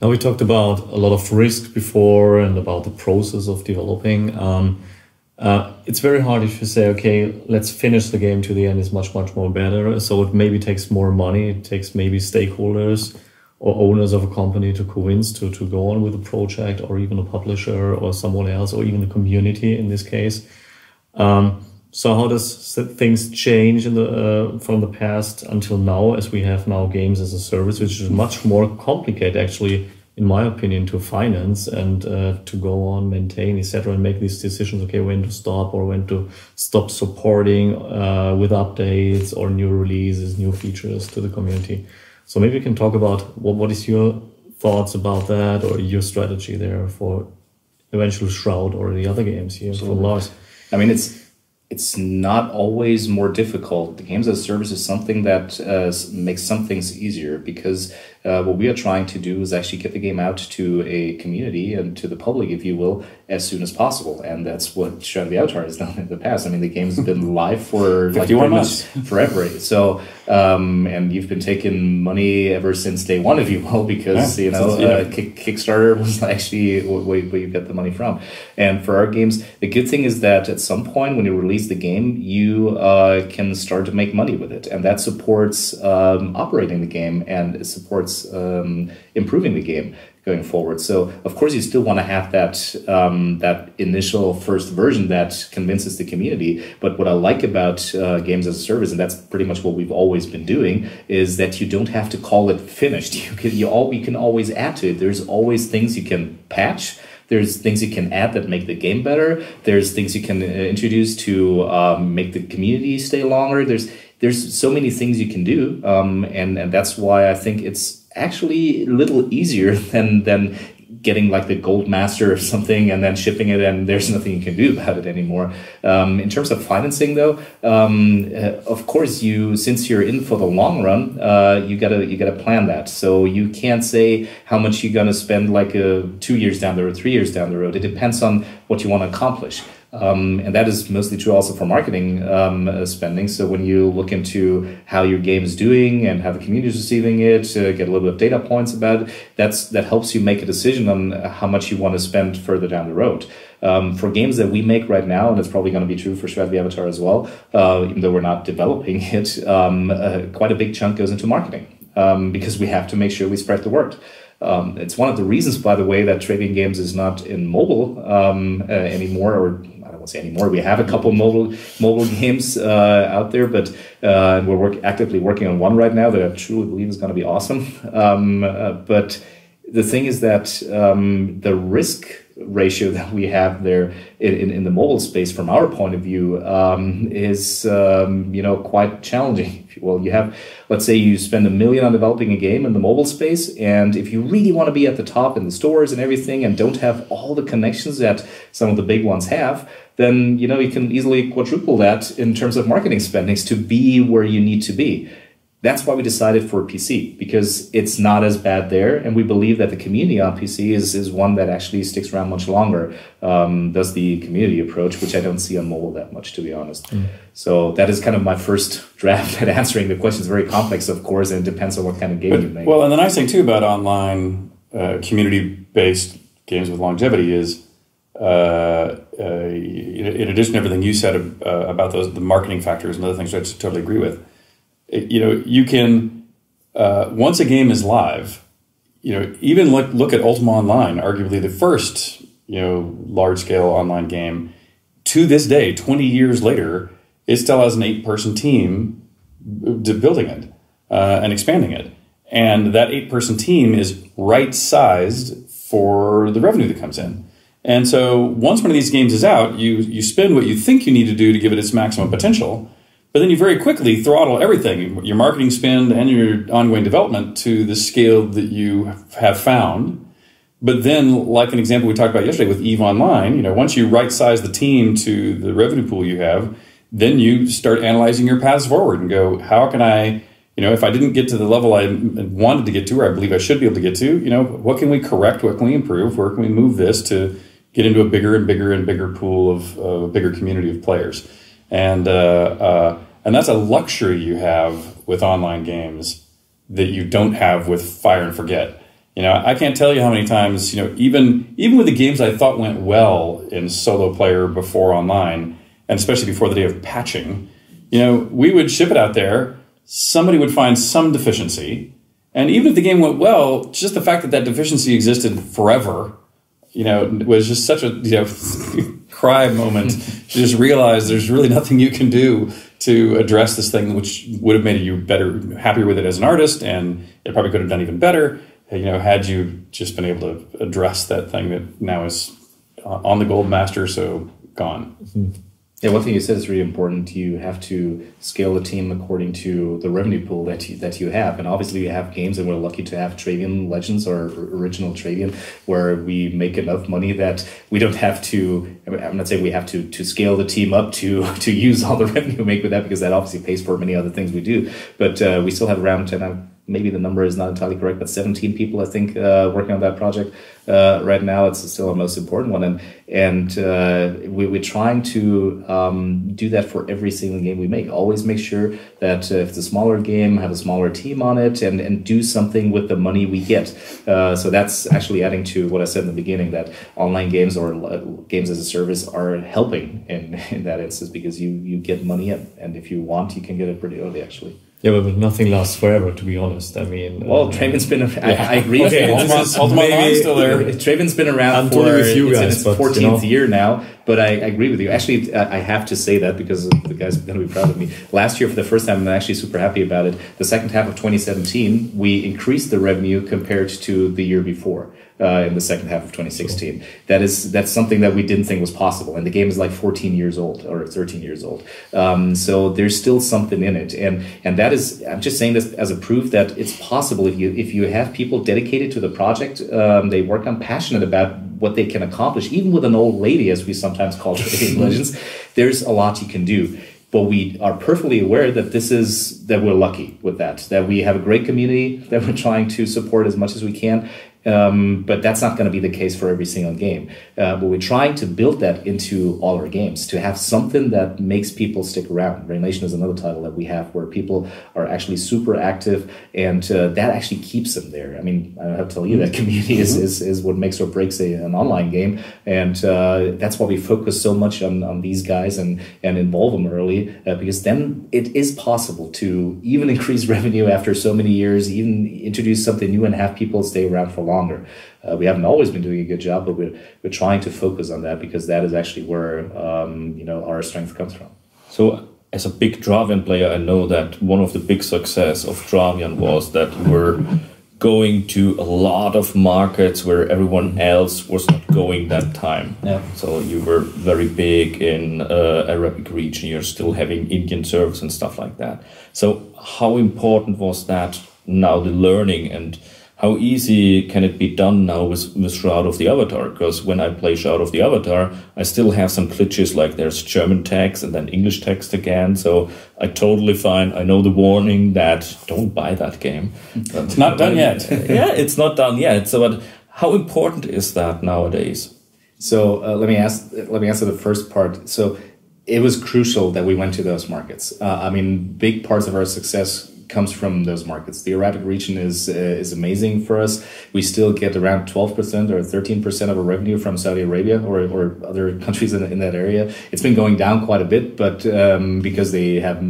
Now we talked about a lot of risk before and about the process of developing. It's very hard if you say, okay, let's finish the game to the end is much, much more better. So it maybe takes more money. It takes maybe stakeholders or owners of a company to convince to go on with the project, or even a publisher or someone else, or even the community in this case. So how does things change in from the past until now, as we have now games as a service, which is much more complicated, actually, in my opinion, to finance and to go on, maintain, etc., and make these decisions, okay, when to stop or when to stop supporting with updates or new releases, new features to the community. So maybe you can talk about what is your thoughts about that, or your strategy there for eventual Shroud or the other games here for Lars. I mean, it's not always more difficult. The games as a service is something that makes some things easier, because what we are trying to do is actually get the game out to a community and to the public, if you will, as soon as possible. And that's what Shroud the Avatar has done in the past. I mean, the game's been live for 51 months forever. So, and you've been taking money ever since day one, if you will, because, Kickstarter was actually where you get the money from. And for our games, the good thing is that at some point when you release the game, you can start to make money with it. And that supports operating the game, and it supports improving the game going forward. So of course you still want to have that that initial first version that convinces the community. But what I like about games as a service, and that's pretty much what we've always been doing, is that you don't have to call it finished. You can always add to it. There's always things you can patch. There's things you can add that make the game better. There's things you can introduce to make the community stay longer. There's so many things you can do, and that's why I think it's actually a little easier than getting like the gold master or something and then shipping it, and there's nothing you can do about it anymore. In terms of financing, though, of course, since you're in for the long run, you gotta plan that. So you can't say how much you're gonna spend like 2 years down the road, 3 years down the road. It depends on what you want to accomplish. And that is mostly true also for marketing spending. So when you look into how your game is doing and how the community is receiving it, get a little bit of data points about it, that helps you make a decision on how much you want to spend further down the road. For games that we make right now, and it's probably going to be true for Shroud the Avatar as well, even though we're not developing it, quite a big chunk goes into marketing, because we have to make sure we spread the word. It's one of the reasons, by the way, that Travian Games is not in mobile anymore, or I won't say anymore. We have a couple mobile games out there, but we're actively working on one right now that I truly believe is going to be awesome. But the thing is that the risk ratio that we have there in the mobile space, from our point of view, is quite challenging. Well, you have, let's say you spend $1 million on developing a game in the mobile space, and if you really want to be at the top in the stores and everything, and don't have all the connections that some of the big ones have, then you can easily quadruple that in terms of marketing spendings to be where you need to be. That's why we decided for PC, because it's not as bad there, and we believe that the community on PC is one that actually sticks around much longer. Does the community approach, which I don't see on mobile that much, to be honest. So that is kind of my first draft at answering the question. It's very complex, of course, and it depends on what kind of game you make. Well, and the nice thing too about online community-based games with longevity is, in addition to everything you said about the marketing factors and other things, which I totally agree with. You can, once a game is live, even look at Ultima Online, arguably the first, large-scale online game. To this day, 20 years later, it still has an 8-person team building it and expanding it. And that 8-person team is right-sized for the revenue that comes in. And so once one of these games is out, you spend what you think you need to do to give it its maximum potential. But then you very quickly throttle everything, your marketing spend and your ongoing development, to the scale that you have found. But then, like an example we talked about yesterday with EVE Online, once you right-size the team to the revenue pool you have, then you start analyzing your paths forward and go, how can I, if I didn't get to the level I wanted to get to, or I believe I should be able to get to, what can we correct, what can we improve, where can we move this to get into a bigger and bigger and bigger pool of a bigger community of players. And that's a luxury you have with online games that you don't have with Fire and Forget. You know, I can't tell you how many times, you know, even with the games I thought went well in solo player before online, and especially before the day of patching, you know, we would ship it out there, somebody would find some deficiency, and even if the game went well, just the fact that that deficiency existed forever, you know, was just such a, you know, cry moment to just realize there's really nothing you can do to address this thing, which would have made you better, happier with it as an artist, and it probably could have done even better, you know, had you just been able to address that thing that now is on the gold master, so gone. Mm-hmm. Yeah, one thing you said is really important. You have to scale the team according to the revenue pool that you have. And obviously you have games, and we're lucky to have Travian Legends or original Travian, where we make enough money that we don't have to, I'm not saying we have to scale the team up to use all the revenue we make with that, because that obviously pays for many other things we do. But we still have around, maybe the number is not entirely correct, but 17 people, I think, working on that project right now. It's still our most important one. And we're trying to do that for every single game we make. Always make sure that if it's a smaller game, have a smaller team on it, and do something with the money we get. So that's actually adding to what I said in the beginning, that online games or games as a service are helping in that instance, because you get money in. And if you want, you can get it pretty early, actually. Yeah, but nothing lasts forever, to be honest. I mean... Well, Travian's been... I agree. Okay, Ultimate's still there. Travian's been around for its 14th year now, but I agree with you. Actually, I have to say that, because the guys are going to be proud of me. Last year, for the first time, I'm actually super happy about it. The second half of 2017, we increased the revenue compared to the year before. In the second half of 2016. That's something that we didn't think was possible. And the game is like 14 years old or 13 years old. So there's still something in it. And that is, I'm just saying this as a proof that it's possible if you have people dedicated to the project, they work on, passionate about what they can accomplish, even with an old lady, as we sometimes call Travian Legends, there's a lot you can do. But we are perfectly aware that that we're lucky with that we have a great community that we're trying to support as much as we can. But that's not going to be the case for every single game. But we're trying to build that into all our games, to have something that makes people stick around. Rain Nation is another title that we have where people are actually super active, and that actually keeps them there. I mean, I don't have to tell you that community is what makes or breaks an online game. And that's why we focus so much on these guys and involve them early, because then it is possible to even increase revenue after so many years, even introduce something new and have people stay around for longer. We haven't always been doing a good job, but we're trying to focus on that, because that is actually where our strength comes from. So, as a big Travian player, I know that one of the big success of Travian was that you were going to a lot of markets where everyone else was not going that time. Yeah. So you were very big in Arabic region. You're still having Indian servers and stuff like that. So how important was that now, the learning, and how easy can it be done now with Shroud of the Avatar? Because when I play Shroud of the Avatar, I still have some glitches, like there's German text and then English text again. So I totally fine. I know the warning that don't buy that game. It's not done yet. Yeah, it's not done yet. So but how important is that nowadays? So let me answer the first part. So it was crucial that we went to those markets. I mean, big parts of our success comes from those markets. The Arabic region is amazing for us. We still get around 12% or 13% of our revenue from Saudi Arabia or other countries in that area. It's been going down quite a bit, but because they have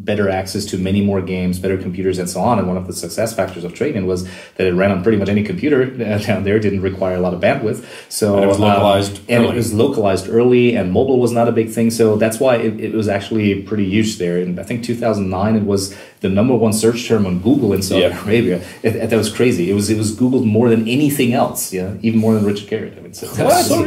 better access to many more games, better computers, and so on. And one of the success factors of Travian was that it ran on pretty much any computer down there. Didn't require a lot of bandwidth. So and it was localized early. And it was localized early, and mobile was not a big thing. So that's why it was actually pretty huge there. In I think 2009, it was the +1 search term on Google in Saudi Arabia. That was crazy. It was Googled more than anything else. Yeah, even more than Richard Garriott. I mean, so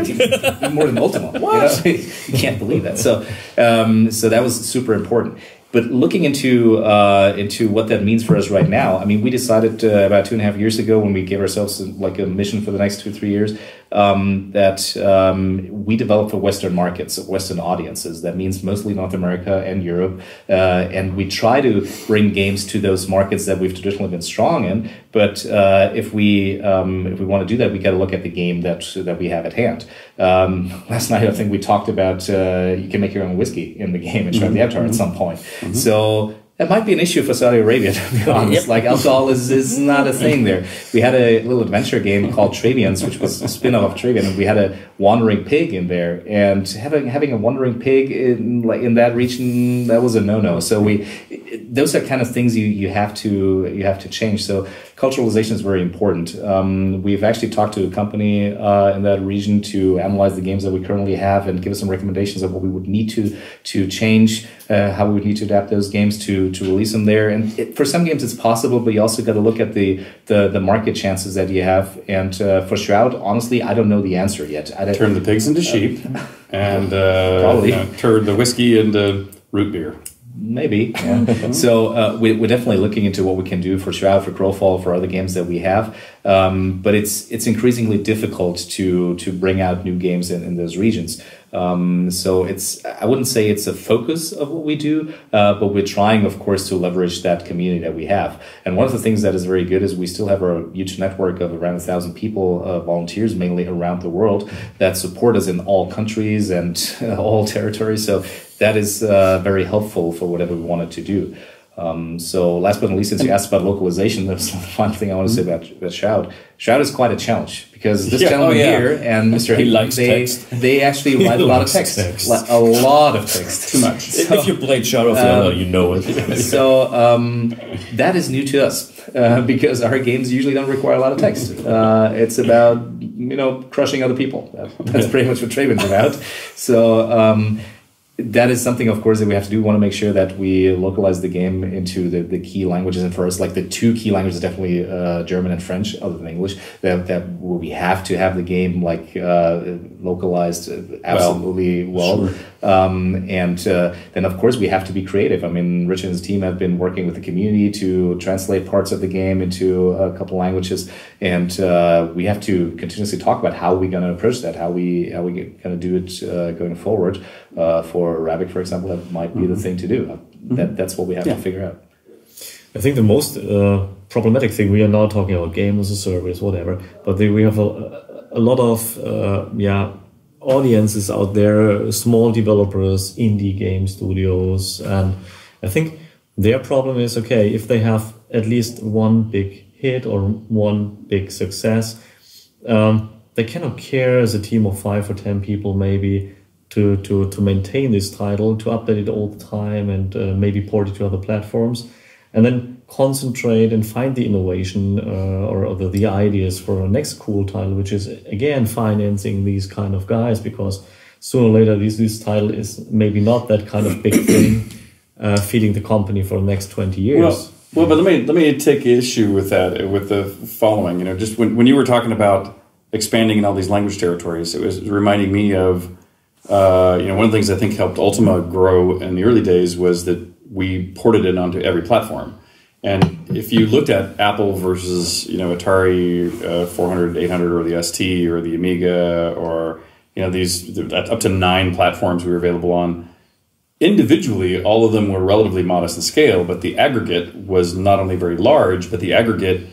even more than Ultima. What? You can't believe that. So that was super important. But looking into what that means for us right now, I mean, we decided about 2.5 years ago, when we gave ourselves like a mission for the next 2-3 years, that we develop for Western markets, Western audiences. That means mostly North America and Europe, and we try to bring games to those markets that we've traditionally been strong in. But if we want to do that, we got to look at the game that we have at hand. Last night, I think we talked about you can make your own whiskey in the game and Shroud the Avatar at some point. So That might be an issue for Saudi Arabia, to be honest. Like, alcohol is not a thing there. We had a little adventure game called Travians, which was a spin-off of Travian, and we had a wandering pig in there. And having a wandering pig in that region, that was a no-no. So those are kind of things you have to change. So culturalization is very important. We've actually talked to a company in that region to analyze the games that we currently have and give us some recommendations of what we would need to change, how we would need to adapt those games to release them there. And for some games it's possible, but you also got to look at the market chances that you have. And for Shroud, honestly, I don't know the answer yet. Turn the pigs into sheep and turn the whiskey into root beer. Maybe. Yeah. So we're definitely looking into what we can do for Shroud, for Crowfall, for other games that we have. But it's increasingly difficult to bring out new games in those regions. So I wouldn't say it's a focus of what we do, but we're trying, of course, to leverage that community that we have. And one of the things that is very good is we still have a huge network of around 1,000 people, volunteers mainly around the world, that support us in all countries and all territories. So that is very helpful for whatever we wanted to do. So last but not least, since you asked about localization, that's the final thing I want to say about Shroud. Shroud is quite a challenge because this gentleman here and Mr. He likes text. They actually write a lot of text. A lot of text. Too much. So, if you played Shadow of the Honor, you know it. So that is new to us because our games usually don't require a lot of text. It's about, crushing other people. That's pretty much what Travian's about. So that is something, of course, that we have to do. We want to make sure that we localize the game into the key languages. And for us, like the two key languages, definitely German and French, other than English. That we have to have the game localized absolutely well. Sure. And then, of course, we have to be creative. I mean, Rich and his team have been working with the community to translate parts of the game into a couple languages, and we have to continuously talk about how we're going to approach that, how we going to do it going forward. For Arabic, for example, that might be the thing to do. That's what we have to figure out. I think the most problematic thing, we are now talking about game as a service, whatever, but we have a lot of audiences out there, small developers, indie game studios, and I think their problem is, okay, if they have at least one big hit or one big success, they cannot care as a team of 5 or 10 people maybe to maintain this title, to update it all the time and maybe port it to other platforms, and then concentrate and find the innovation or the ideas for a next cool title, which is again financing these kind of guys, because sooner or later this title is maybe not that kind of big thing feeding the company for the next 20 years. Well, but let me take issue with that, with the following. Just when you were talking about expanding in all these language territories, it was reminding me of one of the things I think helped Ultima grow in the early days was that we ported it onto every platform. And if you looked at Apple versus Atari 400, 800, or the ST or the Amiga, or these up to 9 platforms we were available on, individually all of them were relatively modest in scale, but the aggregate was not only very large, but the aggregate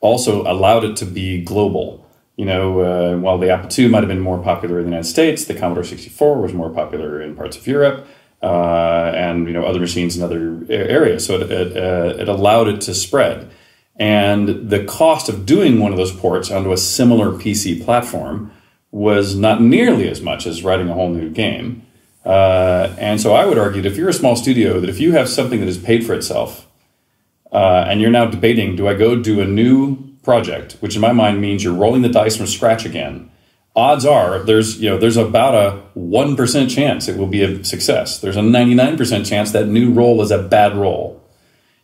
also allowed it to be global. While the Apple II might have been more popular in the United States, the Commodore 64 was more popular in parts of Europe, and other machines in other areas. So it allowed it to spread. And the cost of doing one of those ports onto a similar PC platform was not nearly as much as writing a whole new game. And so I would argue that if you're a small studio, that if you have something that has paid for itself, and you're now debating, do I go do a new project, which in my mind means you're rolling the dice from scratch again, odds are there's about a 1% chance it will be a success. There's a 99% chance that new role is a bad role.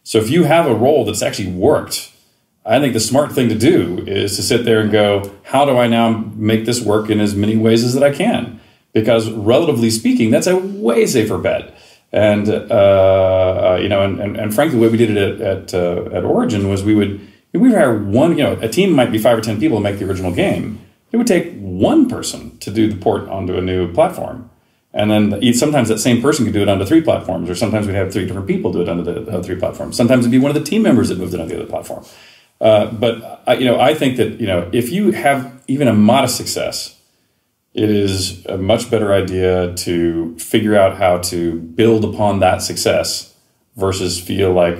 So if you have a role that's actually worked, I think the smart thing to do is to sit there and go, how do I now make this work in as many ways as that I can? Because relatively speaking, that's a way safer bet. And and frankly, the way we did it at Origin was we would hire one, a team might be 5 or 10 people to make the original game. It would take one person to do the port onto a new platform. And then sometimes that same person could do it onto 3 platforms, or sometimes we'd have 3 different people do it onto the 3 platforms. Sometimes it'd be one of the team members that moved it onto the other platform. But I think that, if you have even a modest success, it is a much better idea to figure out how to build upon that success versus feel like,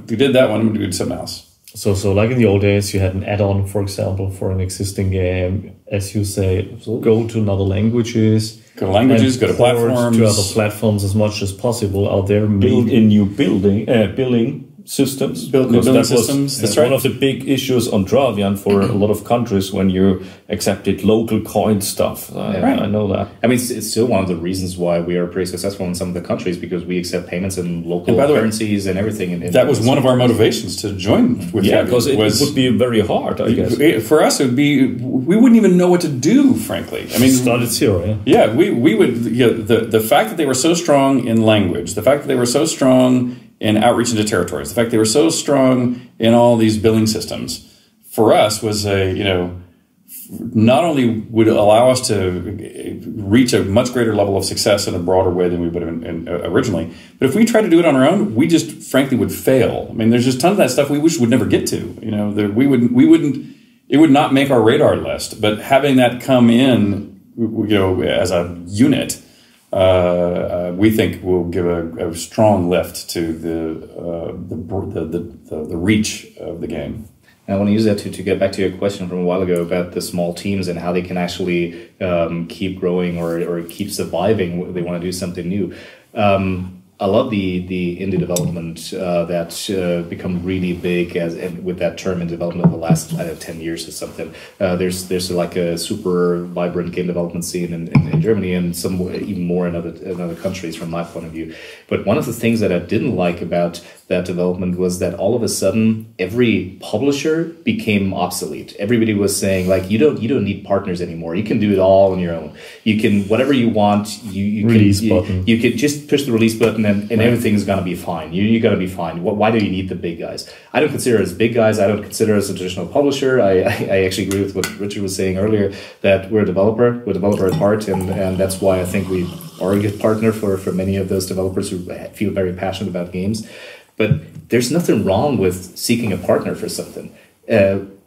we did that one, I'm going to do something else. So like in the old days, you had an add-on, for example, for an existing game. As you say, go to another languages. Go to languages, go to platforms. To other platforms as much as possible out there. Build in new billing systems. Billing systems, that's right. One of the big issues on Travian for a lot of countries when you accepted local coin stuff. I know that. I mean, it's still one of the reasons why we are pretty successful in some of the countries, because we accept payments in local currencies and everything. That was one of our motivations to join with Travian. Because it would be very hard, I guess. For us, it would be, we wouldn't even know what to do, frankly. I mean, start at zero, Yeah, we would, the fact that they were so strong in language, the fact that they were so strong in outreach into territories, the fact they were so strong in all these billing systems, for us was not only would allow us to reach a much greater level of success in a broader way than we would have originally, but if we tried to do it on our own, we just frankly would fail. I mean, there's just tons of that stuff we wish we'd never get to. It would not make our radar list. But having that come in, as a unit, we think will give a strong lift to the reach of the game. And I want to use that to get back to your question from a while ago about the small teams and how they can actually keep growing or keep surviving when they want to do something new. I love the indie development that's become really big and with that term in development over the last 10 years or something. There's like a super vibrant game development scene in Germany and some even more in other countries from my point of view. But one of the things that I didn't like about that development was that all of a sudden every publisher became obsolete. Everybody was saying like you don't need partners anymore. You can do it all on your own. You can whatever you want. You can just push the release button and everything's gonna be fine. You're gonna be fine. Why do you need the big guys? I don't consider us big guys. I don't consider us a traditional publisher. I actually agree with what Richard was saying earlier, that we're a developer. We're a developer at heart, and that's why I think we are a good partner for many of those developers who feel very passionate about games. But there's nothing wrong with seeking a partner for something.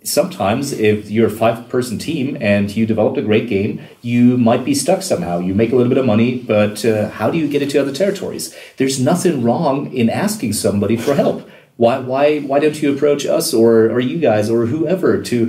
Sometimes if you're a 5-person team and you developed a great game, you might be stuck somehow. You make a little bit of money, but how do you get it to other territories? There's nothing wrong in asking somebody for help. Why don't you approach us or you guys or whoever to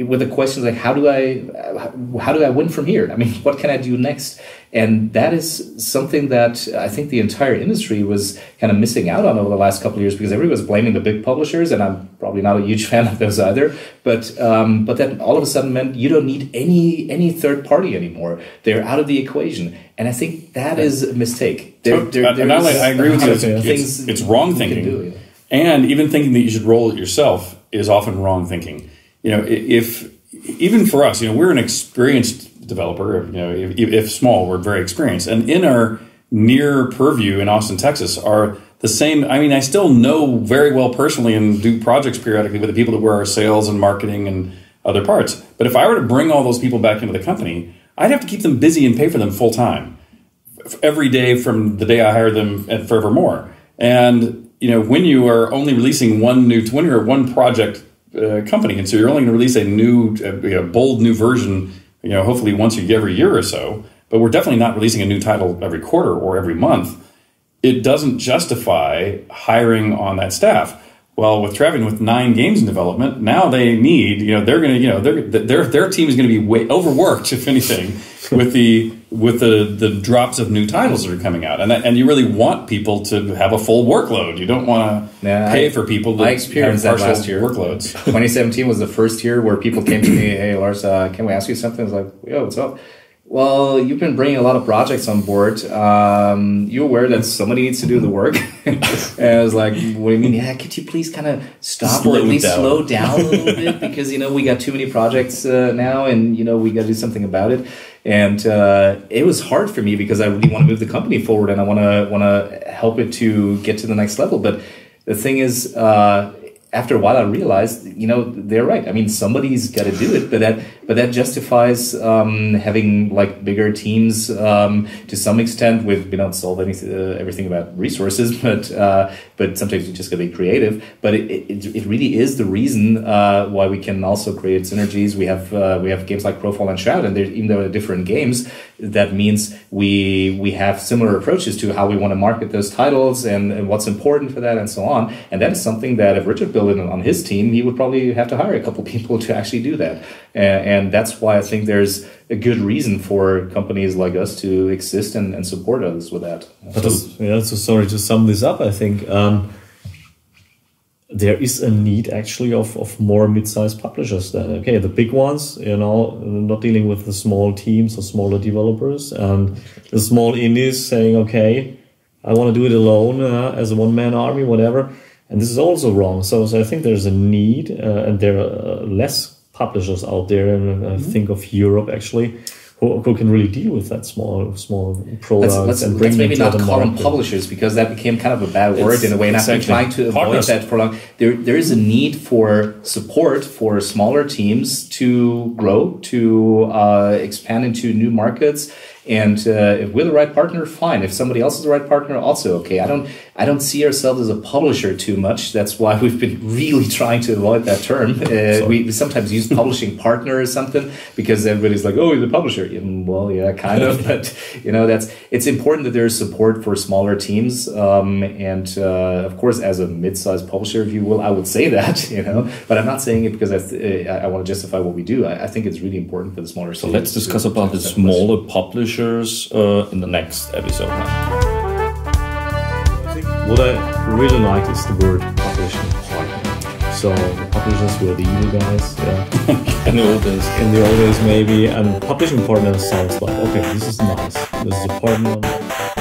with the questions like how do I win from here? I mean, what can I do next? And that is something that I think the entire industry was kind of missing out on over the last couple of years, because everybody was blaming the big publishers, and I'm probably not a huge fan of those either. But that all of a sudden meant you don't need any third party anymore. They're out of the equation, and I think that is a mistake. I agree with you. It's wrong thinking. And even thinking that you should roll it yourself is often wrong thinking. If even for us, we're an experienced developer. If small, we're very experienced. And in our near purview in Austin, Texas, are the same. I mean, I still know very well personally and do projects periodically with the people that were our sales and marketing and other parts. But if I were to bring all those people back into the company, I'd have to keep them busy and pay for them full time every day from the day I hired them and forevermore. And when you are only releasing when you're a one project company, and so you're only going to release a new, bold new version, hopefully once every year or so, but we're definitely not releasing a new title every quarter or every month, it doesn't justify hiring on that staff. Well, with Travian, with 9 games in development, now they need, they're going to, their team is going to be way overworked, if anything, with the drops of new titles that are coming out, and you really want people to have a full workload. You don't want to pay for people that I experienced have that last year. Workloads. 2017 was the first year where people came to me, "Hey, Lars, can we ask you something?" I was like, "Yo, what's up?" Well, you've been bringing a lot of projects on board. You aware that somebody needs to do the work? And I was like, what do you mean? Yeah, could you please kind of stop or at least slow down a little bit? Because, we got too many projects now and, we got to do something about it. And it was hard for me because I really want to move the company forward and I want to help it to get to the next level. But the thing is, after a while, I realized, they're right. I mean, somebody's got to do it, but but that justifies having like bigger teams to some extent. We don't solve everything about resources, but sometimes you just got to be creative. But it really is the reason why we can also create synergies. We have games like Profile and Shroud, and even though they're different games, that means we have similar approaches to how we want to market those titles and what's important for that and so on. And that is something that if Richard built it on his team, he would probably have to hire a couple people to actually do that. And that's why I think there's a good reason for companies like us to exist and support us with that. So sorry to sum this up, I think there is a need actually of more mid-sized publishers then. Okay, the big ones, not dealing with the small teams or smaller developers, and the small indies saying, okay, I want to do it alone as a one-man army, whatever. And this is also wrong. So I think there's a need, and there are less publishers out there, and I think of Europe actually, who can really deal with that small products and bring them to the market. Let's maybe not call them publishers, because that became kind of a bad word in a way, and I've been trying to avoid that for long. There is a need for support for smaller teams to grow, to expand into new markets. And if we're the right partner, fine. If somebody else is the right partner, also okay. I don't see ourselves as a publisher too much. That's why we've been really trying to avoid that term. We sometimes use publishing partner or something, because everybody's like, oh, you're the publisher. Well, yeah, kind of. But it's important that there's support for smaller teams. And of course, as a mid-sized publisher, if you will, I would say that. But I'm not saying it because I want to justify what we do. I think it's really important for the smaller. So let's discuss about the smaller publishers in the next episode now. What I really like is the word publishing partner. So the publishers were the evil guys, in the old days. In the old days, maybe. And publishing partner sounds like, okay, this is nice. This is a partner.